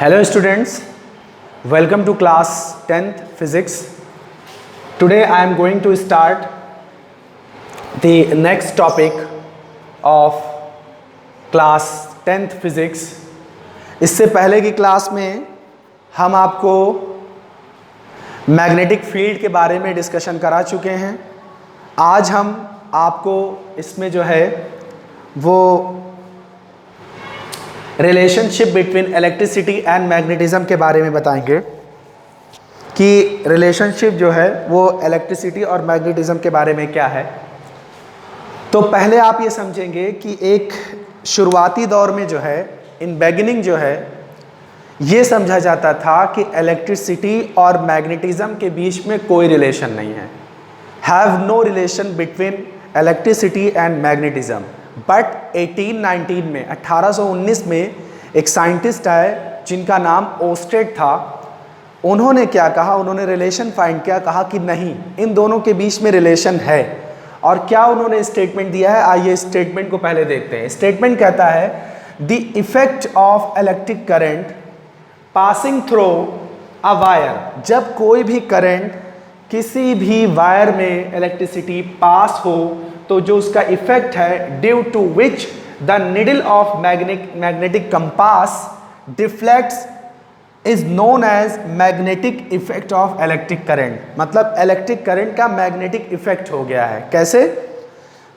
Hello students, welcome to class 10th physics. Today I am going to start the next topic of class 10th physics. इससे पहले की class में हम आपको magnetic field के बारे में डिस्कशन करा चुके हैं। आज हम आपको इसमें जो है वो relationship between electricity and magnetism के बारे में बताएंगे कि रिलेशनशिप जो है वो इलेक्ट्रिसिटी और मैग्नेटिज्म के बारे में क्या है। तो पहले आप ये समझेंगे कि एक शुरुआती दौर में जो है इन बिगिनिंग जो है ये समझा जाता था कि इलेक्ट्रिसिटी और मैग्नेटिज्म के बीच में कोई रिलेशन नहीं है, have no relation between electricity and magnetism. But 1819 में एक साइंटिस्ट आए जिनका नाम ओस्टेड था। उन्होंने क्या कहा, उन्होंने रिलेशन फाइंड किया, कहा कि नहीं, इन दोनों के बीच में रिलेशन है। और क्या उन्होंने स्टेटमेंट दिया है, आइए स्टेटमेंट को पहले देखते हैं। स्टेटमेंट कहता है the effect of electric current passing through a wire. जब कोई भी करंट किसी भी वायर में इलेक्ट्रिसिटी पास हो तो जो उसका इफेक्ट है, due to which the needle of magnetic compass deflects is known as magnetic effect of electric current. मतलब इलेक्ट्रिक करंट का मैग्नेटिक इफेक्ट हो गया है। कैसे?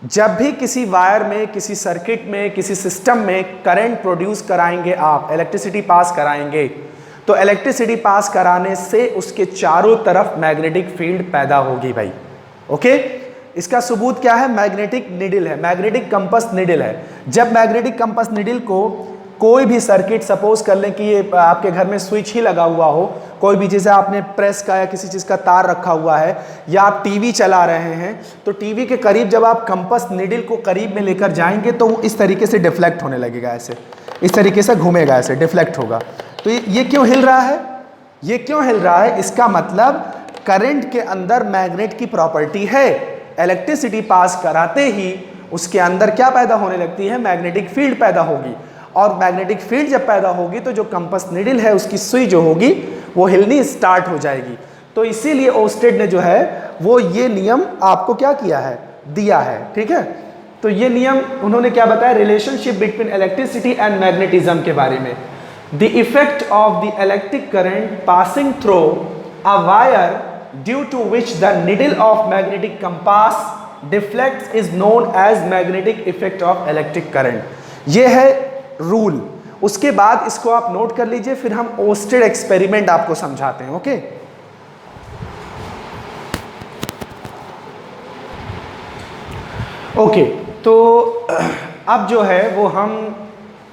जब भी किसी वायर में, किसी सर्किट में, किसी सिस्टम में करंट प्रोड्यूस कराएंगे, आप इलेक्ट्रिसिटी पास कराएंगे, तो इलेक्ट्रिसिटी पास कराने से उसके चारों तरफ मैग्नेटिक फील्ड पैदा होगी भाई। ओके, इसका सबूत क्या है? मैग्नेटिक निडल है, मैग्नेटिक कंपास निडल है। जब मैग्नेटिक कंपास निडल को कोई भी सर्किट, सपोज कर लें कि ये आपके घर में स्विच ही लगा हुआ हो, कोई भी, जैसे आपने प्रेस का या किसी चीज़ का तार रखा हुआ है, या आप टीवी चला रहे हैं, तो टीवी के करीब जब आप कंपास निडल को करीब में लेकर जाएंगे तो वो इस तरीके से डिफ्लेक्ट होने लगेगा, ऐसे इस तरीके से घूमेगा, ऐसे डिफ्लेक्ट होगा। तो ये क्यों हिल रहा है? ये क्यों हिल रहा है? इसका मतलब करंट के अंदर मैग्नेट की प्रॉपर्टी है। इलेक्ट्रिसिटी पास कराते ही उसके अंदर क्या पैदा होने लगती है? मैग्नेटिक फील्ड पैदा होगी। और मैग्नेटिक फील्ड जब पैदा होगी तो जो कंपास निडल है उसकी सुई जो होगी वो हिलनी स्टार्ट हो जाएगी। तो इसीलिए ओस्टेड ने जो है वो ये नियम आपको क्या किया है, दिया है। ठीक है, तो ये नियम उन्होंने क्या बताया? Relationship between electricity and magnetism के बारे में। The effect of the electric current passing through a wire due to which the needle of magnetic compass deflects is known as magnetic effect of electric current। ये है rule. उसके बाद इसको आप note कर लीजिए, फिर हम ओस्टेड एक्सपेरिमेंट आपको समझाते हैं। ओके, ओके, तो अब जो है वो हम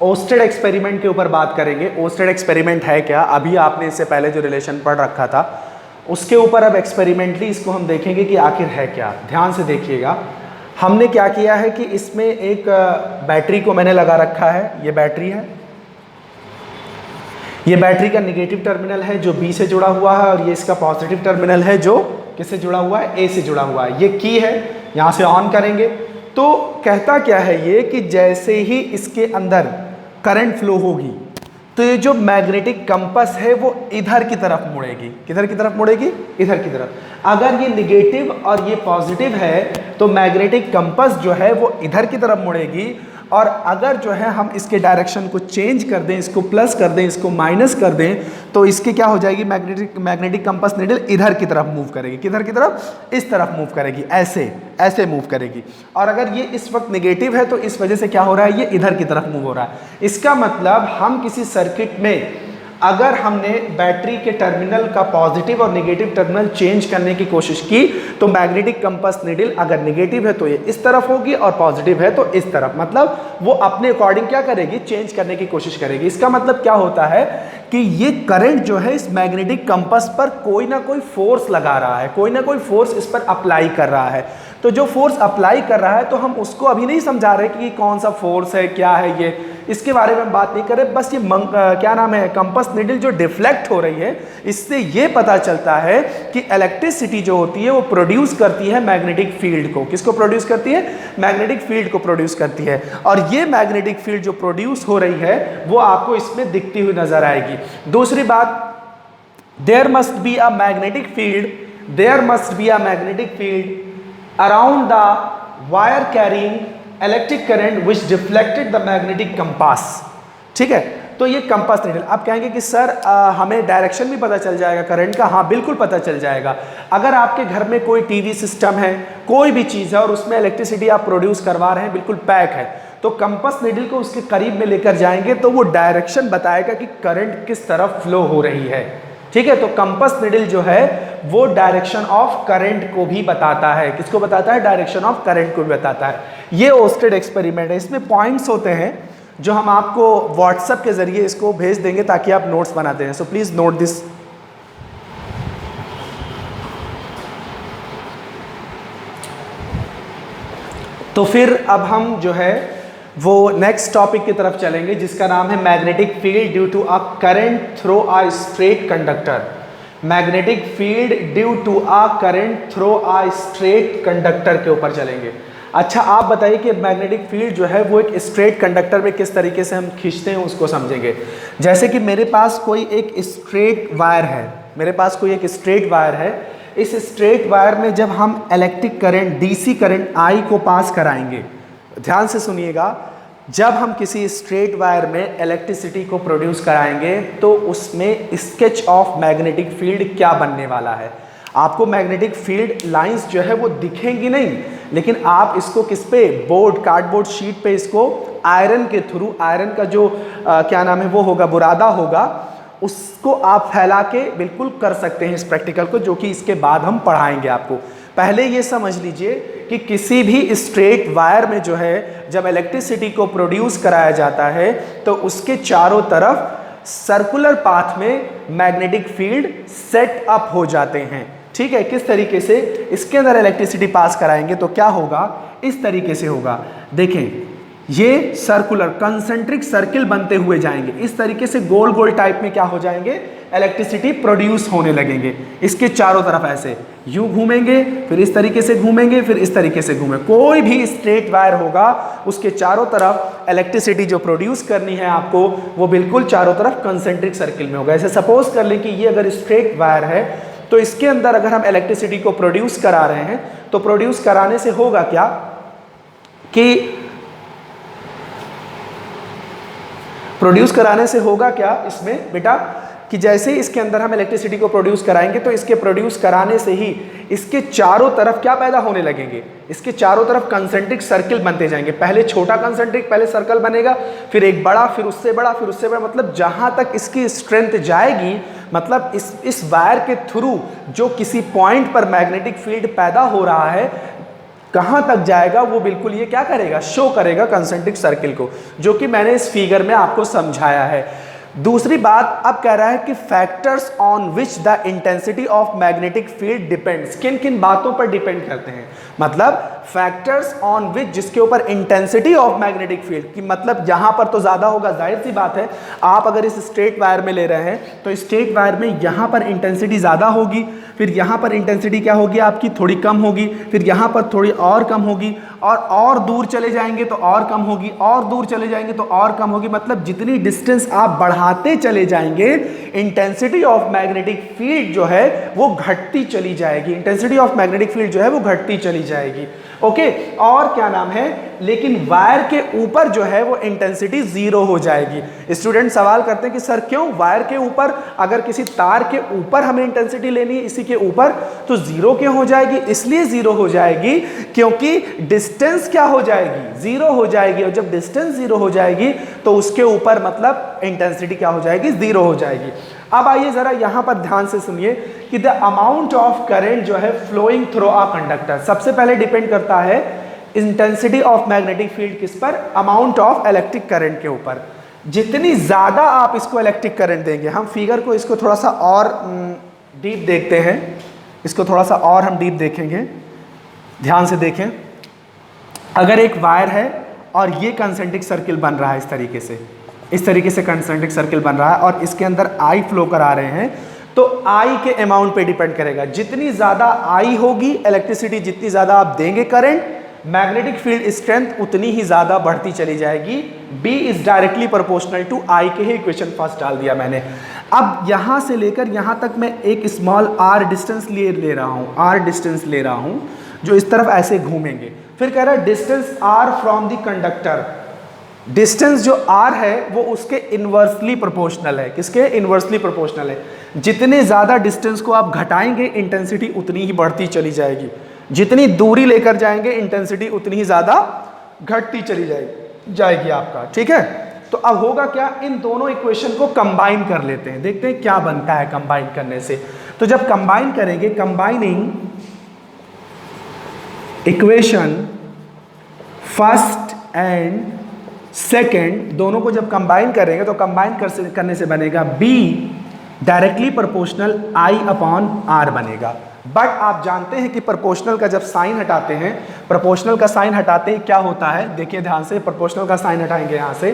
ओस्टेड एक्सपेरिमेंट के ऊपर बात करेंगे। ओस्टेड एक्सपेरिमेंट है क्या? अभी आपने इससे पहले जो रिलेशन पढ़ रखा था उसके ऊपर अब एक्सपेरिमेंटली इसको हम देखेंगे कि आखिर है क्या। ध्यान से देखिएगा, हमने क्या किया है कि इसमें एक बैटरी को मैंने लगा रखा है। ये बैटरी है, ये बैटरी का निगेटिव टर्मिनल है जो बी से जुड़ा हुआ है, और ये इसका पॉजिटिव टर्मिनल है जो किससे जुड़ा हुआ है? ए से जुड़ा हुआ है। ये की है, यहाँ से ऑन करेंगे तो कहता क्या है ये कि जैसे ही इसके अंदर करंट फ्लो होगी तो ये जो मैग्नेटिक कंपास है वो इधर की तरफ मुड़ेगी। किधर की तरफ मुड़ेगी? इधर की तरफ। अगर ये निगेटिव और ये पॉजिटिव है तो मैग्नेटिक कंपास जो है वो इधर की तरफ मुड़ेगी, और अगर जो है हम इसके डायरेक्शन को चेंज कर दें, इसको प्लस कर दें, इसको माइनस कर दें, तो इसके क्या हो जाएगी? मैग्नेटिक कंपास निडल इधर की तरफ मूव करेगी। किधर की तरफ? इस तरफ मूव करेगी, ऐसे ऐसे मूव करेगी। और अगर ये इस वक्त नेगेटिव है तो इस वजह से क्या हो रहा है? ये इधर की तरफ मूव हो रहा है। इसका मतलब हम किसी सर्किट में अगर हमने बैटरी के टर्मिनल का पॉजिटिव और नेगेटिव टर्मिनल चेंज करने की कोशिश की तो मैग्नेटिक कंपास निडल अगर नेगेटिव है तो ये इस तरफ होगी, और पॉजिटिव है तो इस तरफ। मतलब वो अपने अकॉर्डिंग क्या करेगी? चेंज करने की कोशिश करेगी। इसका मतलब क्या होता है कि ये करंट जो है इस मैग्नेटिक कंपास पर कोई ना कोई फोर्स लगा रहा है, कोई ना कोई फोर्स इस पर अप्लाई कर रहा है। तो जो फोर्स अप्लाई कर रहा है तो हम उसको अभी नहीं समझा रहे कि कौन सा फोर्स है, क्या है ये, इसके बारे में हम बात नहीं कर रहे। बस ये क्या नाम है, कंपास नीडल जो डिफ्लेक्ट हो रही है, इससे ये पता चलता है कि इलेक्ट्रिसिटी जो होती है वो प्रोड्यूस करती है मैग्नेटिक फील्ड को। किसको प्रोड्यूस करती है? मैग्नेटिक फील्ड को प्रोड्यूस करती है। और ये मैग्नेटिक फील्ड जो प्रोड्यूस हो रही है वो आपको इसमें दिखती हुई नजर आएगी। दूसरी बात, there must be a magnetic field around the wire carrying electric current which deflected the magnetic compass। ठीक है, तो ये कंपास नीडल। आप कहेंगे कि सर हमें डायरेक्शन भी पता चल जाएगा करंट का? हाँ, बिल्कुल पता चल जाएगा। अगर आपके घर में कोई टीवी सिस्टम है, कोई भी चीज़ है और उसमें इलेक्ट्रिसिटी आप प्रोड्यूस करवा रहे हैं, बिल्कुल पैक है, तो कंपास नीडल को उसके करीब में लेकर जाएंगे तो वो डायरेक्शन बताएगा कि करंट किस तरफ फ्लो हो रही है। ठीक है, तो कंपास नीडल जो है वो डायरेक्शन ऑफ करंट को भी बताता है। किसको बताता है? डायरेक्शन ऑफ करंट को भी बताता है। ये ओस्टेड एक्सपेरिमेंट है, इसमें पॉइंट्स होते हैं जो हम आपको व्हाट्सएप के जरिए इसको भेज देंगे ताकि आप नोट्स बनाते हैं। So please note this. तो फिर अब हम जो है वो नेक्स्ट टॉपिक की तरफ चलेंगे जिसका नाम है magnetic field due to a current through a straight conductor. Magnetic field due to a current through a straight conductor के ऊपर चलेंगे। अच्छा, आप बताइए कि मैग्नेटिक फील्ड जो है वो एक स्ट्रेट कंडक्टर में किस तरीके से हम खींचते हैं उसको समझेंगे। जैसे कि मेरे पास कोई एक स्ट्रेट वायर है, इस स्ट्रेट वायर में जब हम electric current, DC current I को पास कराएंगे, ध्यान से सुनिएगा, जब हम किसी स्ट्रेट वायर में इलेक्ट्रिसिटी को प्रोड्यूस कराएंगे तो उसमें स्केच ऑफ मैग्नेटिक फील्ड क्या बनने वाला है। आपको मैग्नेटिक फील्ड लाइंस जो है वो दिखेंगी नहीं, लेकिन आप इसको किस पे, बोर्ड, कार्डबोर्ड शीट पे इसको आयरन के थ्रू, आयरन का जो क्या नाम है वो होगा, बुरादा होगा, उसको आप फैला के बिल्कुल कर सकते हैं इस प्रैक्टिकल को, जो कि इसके बाद हम पढ़ाएंगे आपको। पहले ये समझ लीजिए कि किसी भी स्ट्रेट वायर में जो है जब इलेक्ट्रिसिटी को प्रोड्यूस कराया जाता है तो उसके चारों तरफ सर्कुलर पाथ में मैग्नेटिक फील्ड सेट अप हो जाते हैं। ठीक है, किस तरीके से? इसके अंदर इलेक्ट्रिसिटी पास कराएंगे तो क्या होगा, इस तरीके से होगा। देखें, ये सर्कुलर कंसेंट्रिक सर्किल बनते हुए जाएंगे, इस तरीके से गोल गोल टाइप में क्या हो जाएंगे, इलेक्ट्रिसिटी प्रोड्यूस होने लगेंगे। इसके चारों तरफ ऐसे यूं घूमेंगे, फिर इस तरीके से घूमेंगे, फिर इस तरीके से घूमेंगे। कोई भी स्ट्रेट वायर होगा उसके चारों तरफ इलेक्ट्रिसिटी जो प्रोड्यूस करनी है आपको, वो बिल्कुल चारों तरफ कंसेंट्रिक सर्किल में होगा। ऐसे सपोज कर लें कि ये अगर स्ट्रेट वायर है तो इसके अंदर अगर हम इलेक्ट्रिसिटी को प्रोड्यूस करा रहे हैं तो प्रोड्यूस कराने से होगा क्या कि इसमें बेटा, कि जैसे ही इसके अंदर हम इलेक्ट्रिसिटी को प्रोड्यूस कराएंगे तो इसके प्रोड्यूस कराने से ही इसके चारों तरफ क्या पैदा होने लगेंगे, इसके चारों तरफ कंसेंट्रिक सर्किल बनते जाएंगे। पहले छोटा कंसेंट्रिक पहले सर्कल बनेगा, फिर एक बड़ा, फिर उससे बड़ा, फिर उससे बड़ा, मतलब जहां तक इसकी स्ट्रेंथ जाएगी, मतलब इस वायर के थ्रू जो किसी पॉइंट पर मैग्नेटिक फील्ड पैदा हो रहा है, कहां तक जाएगा वो बिल्कुल ये क्या करेगा, शो करेगा कंसेंट्रिक सर्किल को, जो कि मैंने इस फिगर में आपको समझाया है। दूसरी बात, अब कह रहा है कि factors on which the intensity of magnetic field depends, किन किन बातों पर डिपेंड करते हैं, मतलब फैक्टर्स ऑन विच, जिसके ऊपर इंटेंसिटी ऑफ मैग्नेटिक फील्ड की, मतलब यहां पर तो ज्यादा होगा, जाहिर सी बात है। आप अगर इस स्ट्रेट वायर में ले रहे हैं तो स्ट्रेट वायर में यहां पर इंटेंसिटी ज्यादा होगी, फिर यहां पर इंटेंसिटी क्या होगी आपकी, थोड़ी कम होगी, फिर यहां पर थोड़ी और कम होगी, और दूर चले जाएंगे तो और कम होगी, और दूर चले जाएंगे तो और कम होगी। मतलब जितनी डिस्टेंस आप बढ़ाते चले जाएंगे, इंटेंसिटी ऑफ मैग्नेटिक फील्ड जो है वो घटती चली जाएगी, इंटेंसिटी ऑफ मैग्नेटिक फील्ड जो है वो घटती चली जाएगी। ओके, और क्या नाम है, लेकिन वायर के ऊपर जो है वो इंटेंसिटी जीरो हो जाएगी। स्टूडेंट सवाल करते हैं कि सर क्यों, वायर के ऊपर, अगर किसी तार के ऊपर हमें इंटेंसिटी लेनी है इसी के ऊपर, तो जीरो क्यों हो जाएगी? इसलिए जीरो हो जाएगी क्योंकि डिस्टेंस क्या हो जाएगी, जीरो हो जाएगी, और जब डिस्टेंस जीरो हो जाएगी तो उसके ऊपर मतलब इंटेंसिटी क्या हो जाएगी, जीरो हो जाएगी। अब आइए जरा यहां पर ध्यान से सुनिए कि द अमाउंट ऑफ करंट जो है फ्लोइंग थ्रू अ कंडक्टर, सबसे पहले डिपेंड करता है इंटेंसिटी ऑफ मैग्नेटिक फील्ड किस पर, अमाउंट ऑफ इलेक्ट्रिक करंट के ऊपर। जितनी ज्यादा आप इसको इलेक्ट्रिक करंट देंगे, हम फिगर को इसको थोड़ा सा और डीप देखते हैं, इसको थोड़ा सा और हम डीप देखेंगे, ध्यान से देखें। अगर एक वायर है और ये कंसेंट्रिक सर्किल बन रहा है इस तरीके से कंसेंट्रिक सर्किल बन रहा है और इसके अंदर आई फ्लो करा रहे हैं। तो आई के अमाउंट पे डिपेंड करेगा, जितनी ज्यादा आई होगी इलेक्ट्रिसिटी, जितनी ज्यादा आप देंगे करंट, मैग्नेटिक फील्ड स्ट्रेंथ उतनी ही ज्यादा बढ़ती चली जाएगी। B is directly proportional to I के ही इक्वेशन फर्स्ट डाल दिया मैंने। अब यहां से लेकर यहां तक मैं एक स्मॉल r डिस्टेंस ले रहा हूं, r डिस्टेंस ले रहा हूं जो इस तरफ ऐसे घूमेंगे। फिर कह रहा है distance r from the conductor, distance जो r है वो उसके इन्वर्सली प्रोपोर्शनल है। किसके इन्वर्सली प्रोपोर्शनल है? जितने ज्यादा डिस्टेंस को आप घटाएंगे इंटेंसिटी उतनी ही बढ़ती चली जाएगी, जितनी दूरी लेकर जाएंगे इंटेंसिटी उतनी ही ज्यादा घटती चली जाएगी आपका। ठीक है, तो अब होगा क्या, इन दोनों इक्वेशन को कंबाइन कर लेते हैं, देखते हैं क्या बनता है कंबाइन करने से। तो जब कंबाइन करेंगे, combining equation first and second दोनों को जब कंबाइन करेंगे तो कंबाइन करने से बनेगा B directly proportional I upon R बनेगा। बट आप जानते हैं कि प्रोपोर्शनल का जब साइन हटाते हैं, प्रोपोर्शनल का साइन हटाते ही क्या होता है, देखिए ध्यान से, प्रोपोर्शनल का साइन हटाएंगे यहाँ से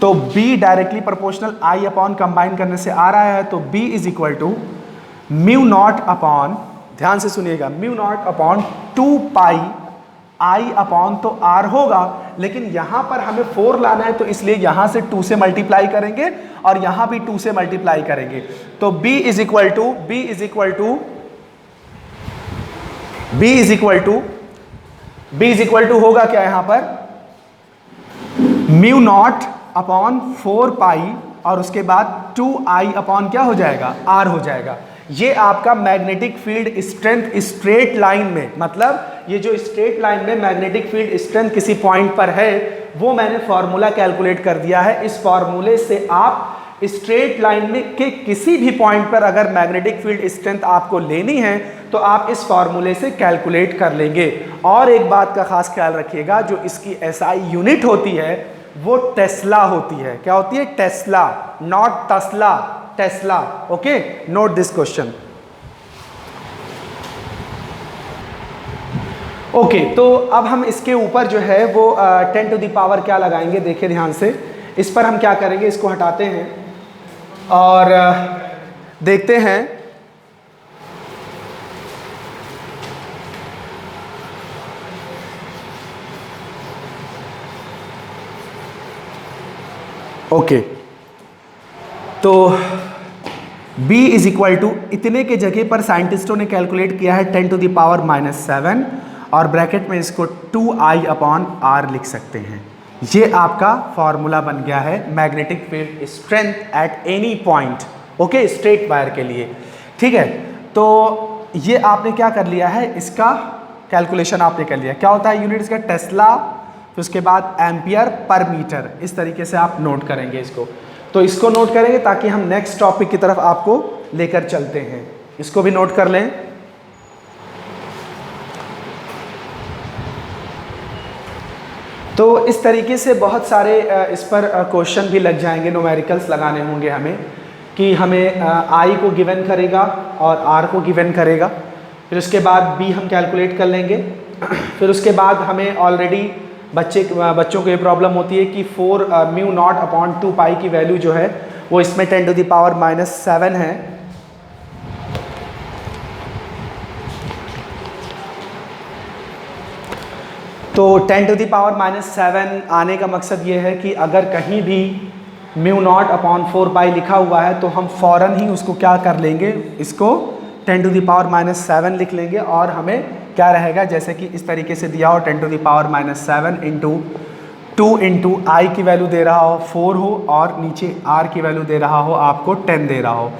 तो B directly proportional I upon combine करने से आ रहा है, तो B is equal to mu not upon, ध्यान से सुनिएगा, mu not upon 2 pi I upon तो R होगा, लेकिन यहां पर हमें 4 लाना है तो इसलिए यहां से 2 से मल्टीप्लाई करेंगे और यहां भी 2 से मल्टीप्लाई करेंगे। तो B इज इक्वल टू होगा क्या यहां पर, म्यू नॉट अपॉन 4 पाई और उसके बाद 2I अपॉन क्या हो जाएगा, R हो जाएगा। ये आपका magnetic field strength straight line में, मतलब ये जो स्ट्रेट लाइन में मैग्नेटिक फील्ड स्ट्रेंथ किसी पॉइंट पर है वो मैंने फॉर्मूला कैलकुलेट कर दिया है। इस फॉर्मूले से आप स्ट्रेट लाइन में के किसी भी पॉइंट पर अगर मैग्नेटिक फील्ड स्ट्रेंथ आपको लेनी है तो आप इस फॉर्मूले से कैलकुलेट कर लेंगे। और एक बात का खास ख्याल रखिएगा, जो इसकी SI यूनिट होती है वो टेस्ला होती है। क्या होती है? टेस्ला, नॉट तस्ला, Tesla. Okay, note this question. Okay, तो अब हम इसके ऊपर जो है वो 10 टू द पावर क्या लगाएंगे, देखिए ध्यान से। इस पर हम क्या करेंगे, इसको हटाते हैं और देखते हैं। ओके, तो B इज इक्वल टू, इतने के जगह पर साइंटिस्टों ने कैलकुलेट किया है 10 टू द पावर -7 और ब्रैकेट में इसको 2I अपॉन R लिख सकते हैं। ये आपका फॉर्मूला बन गया है magnetic field strength at any point. Okay, straight wire के लिए। ठीक है, तो ये आपने क्या कर लिया है, इसका कैलकुलेशन आपने कर लिया। क्या होता है यूनिट इसका, टेस्ला, फिर उसके बाद एम्पियर पर मीटर। इस तरीके से आप नोट करेंगे इसको, तो इसको नोट करेंगे ताकि हम नेक्स्ट टॉपिक की तरफ आपको लेकर चलते हैं। इसको भी नोट कर लें। तो इस तरीके से बहुत सारे इस पर क्वेश्चन भी लग जाएंगे, न्यूमेरिकल्स लगाने होंगे हमें, कि हमें I को गिवन करेगा और R को गिवन करेगा, फिर उसके बाद B हम कैलकुलेट कर लेंगे। फिर उसके बाद हमें ऑलरेडी बच्चों को ये प्रॉब्लम होती है कि 4 म्यू नॉट अपॉन 2 पाई की वैल्यू जो है वो इसमें 10 टू द पावर -7 है। तो 10 टू द पावर -7 आने का मकसद ये है कि अगर कहीं भी म्यू नॉट अपॉन 4 पाई लिखा हुआ है तो हम फ़ौरन ही उसको क्या कर लेंगे, इसको 10 टू द पावर -7 लिख लेंगे और हमें क्या रहेगा, जैसे कि इस तरीके से दिया हो 10 to the power -7 into 2 into I की वैल्यू दे रहा हो 4 हो और नीचे R की वैल्यू दे रहा हो आपको 10 दे रहा हो,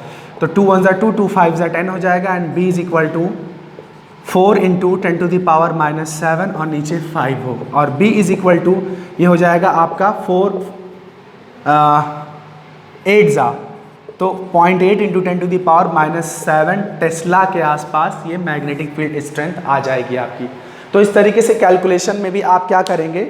तो 2 1 ज़ा 2, 2 5 ज़ा 10 हो जाएगा। And B is equal to 4 into 10 to the power -7 और नीचे 5 हो, और B इज इक्वल टू ये हो जाएगा आपका 8 ज़ा, तो 0.8 into 10 to the power -7 tesla के आसपास ये मैग्नेटिक फील्ड स्ट्रेंथ आ जाएगी आपकी। तो इस तरीके से कैलकुलेशन में भी आप क्या करेंगे,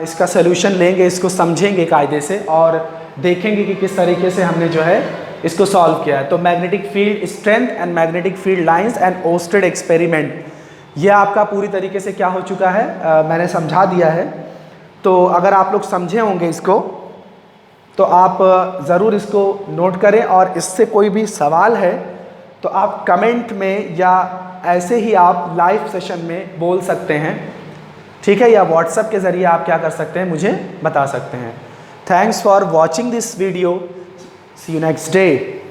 इसका सोल्यूशन लेंगे, इसको समझेंगे कायदे से और देखेंगे कि किस तरीके से हमने जो है इसको सॉल्व किया है। तो magnetic field strength and magnetic field lines and ousted experiment, ये आपका पूरी तरीके से क्या हो चुका है, मैंने समझा दिया है। तो अगर आप लोग समझे होंगे इसको तो आप ज़रूर इसको नोट करें, और इससे कोई भी सवाल है तो आप कमेंट में या ऐसे ही आप लाइव सेशन में बोल सकते हैं, ठीक है, या व्हाट्सएप के ज़रिए आप क्या कर सकते हैं, मुझे बता सकते हैं। Thanks for watching this video, see you next day.